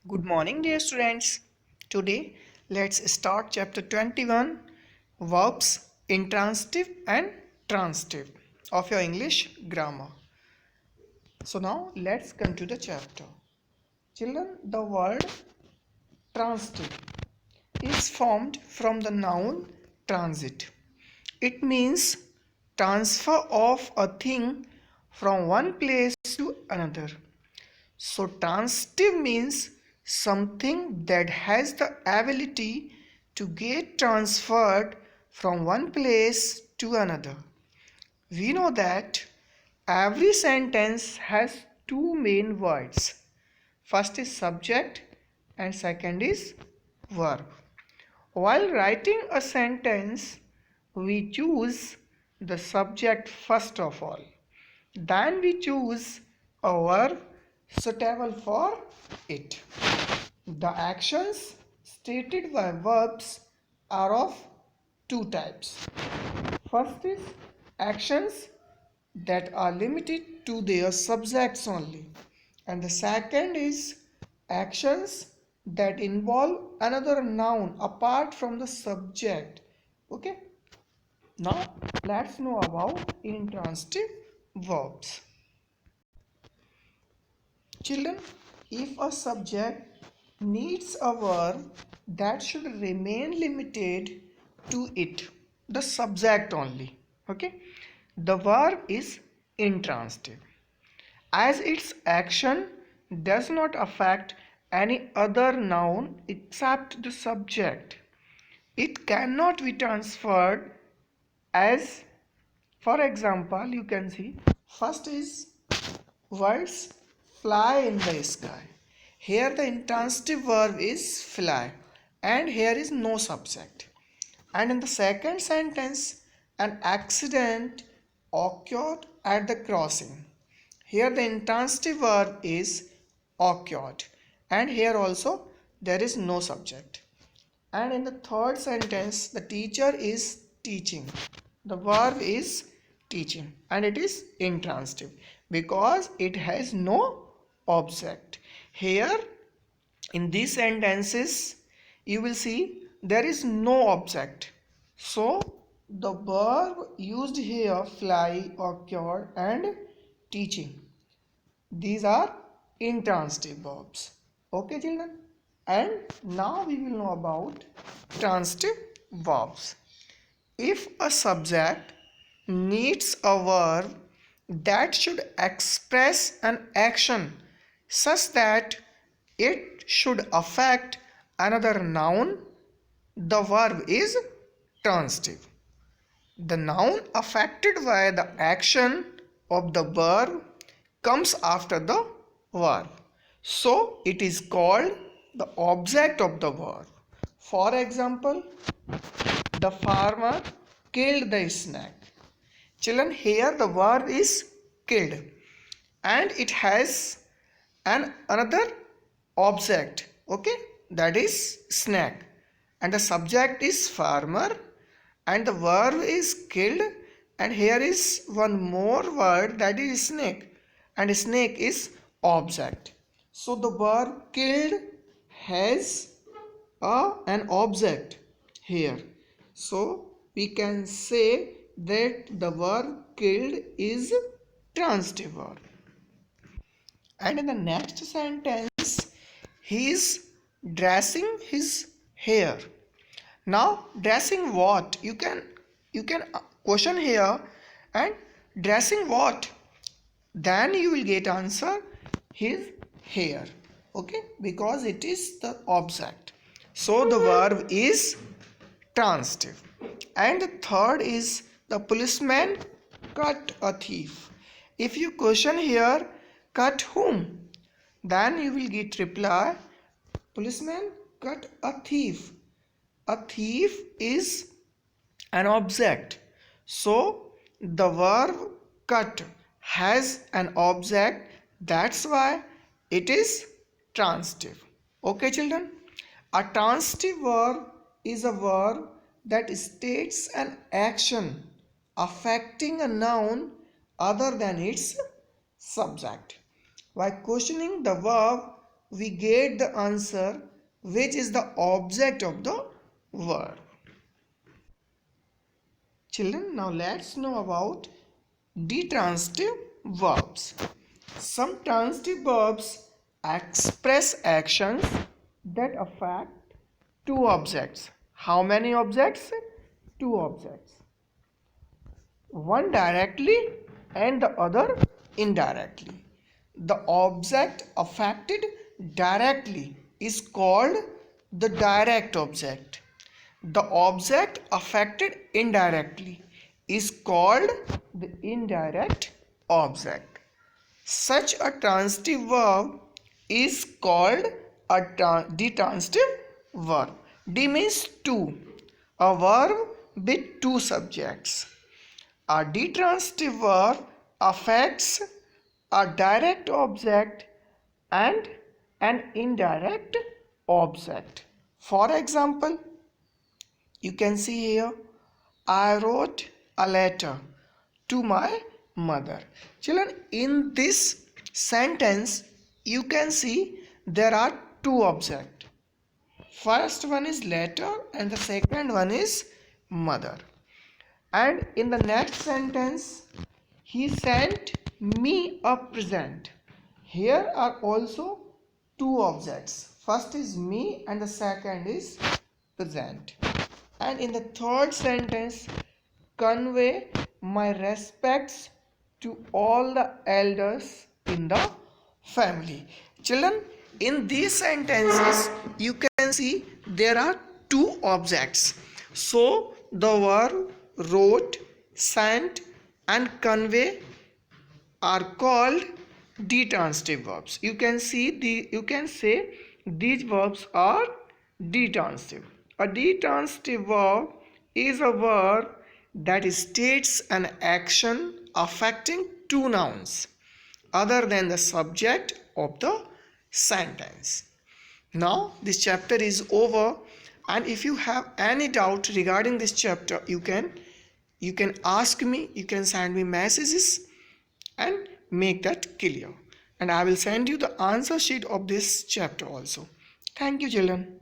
Good morning, dear students. Today, let's start chapter 21 verbs intransitive and transitive of your English grammar. So, now let's come to the chapter. Children, the word transitive is formed from the noun transit. It means transfer of a thing from one place to another. So transitive means something that has the ability to get transferred from one place to another. We know that every sentence has two main words. First is subject and second is verb. While writing a sentence, we choose the subject first of all. Then we choose a verb suitable for it. The actions stated by verbs are of two types. First is actions that are limited to their subjects only, and the second is actions that involve another noun apart from the subject. Okay, now let's know about intransitive verbs. Children, if a subject needs a verb that should remain limited to it, the subject only, okay, the verb is intransitive, as its action does not affect any other noun except the subject. It cannot be transferred as, for example, you can see, first is words fly in the sky. Here the intransitive verb is fly and here is no subject. And in the second sentence, an accident occurred at the crossing. Here the intransitive verb is occurred and here also there is no subject. And in the third sentence, the teacher is teaching. The verb is teaching and it is intransitive because it has no object. Here in these sentences, you will see there is no object. So the verb used here, fly, occurred and teaching, these are intransitive verbs. Okay, children? And now we will know about transitive verbs. If a subject needs a verb that should express an action such that it should affect another noun, the verb is transitive. The noun affected by the action of the verb comes after the verb. So it is called the object of the verb. For example, the farmer killed the snake. Children, here the verb is killed and it has another object, okay, that is snake, and the subject is farmer and the verb is killed, and here is one more word that is snake, and snake is object. So the verb killed has an object here, so we can say that the verb killed is transitive verb. And in the next sentence, he is dressing his hair. Now dressing what? You can question here, and dressing what? Then you will get answer his hair. Okay, because it is the object. So the verb is transitive. And the third is the policeman cut a thief. If you question here, cut whom? Then you will get reply, policeman cut a thief. A thief is an object. So the verb cut has an object. That's why it is transitive. Okay, children? A transitive verb is a verb that states an action affecting a noun other than its subject. By questioning the verb, we get the answer which is the object of the verb. Children, now let's know about detransitive verbs. Some transitive verbs express actions that affect two objects. How many objects? Two objects. One directly and the other indirectly. The object affected directly is called the direct object. The object affected indirectly is called the indirect object. Such a transitive verb is called a detransitive verb. D means two, a verb with two subjects. A detransitive verb affects a direct object and an indirect object. For example, you can see here, I wrote a letter to my mother. Children, in this sentence, you can see there are two objects. First one is letter and the second one is mother. And in the next sentence, he sent me a present. Here are also two objects. First is me and the second is present. And in the third sentence, convey my respects to all the elders in the family. Children, in these sentences, you can see there are two objects. So the verb wrote, sent, and convey are called detransitive verbs. You can say these verbs are detransitive. A detransitive verb is a verb that states an action affecting two nouns other than the subject of the sentence. Now this chapter is over, and if you have any doubt regarding this chapter, you can ask me, you can send me messages and make that clear, and I will send you the answer sheet of this chapter also. Thank you, children.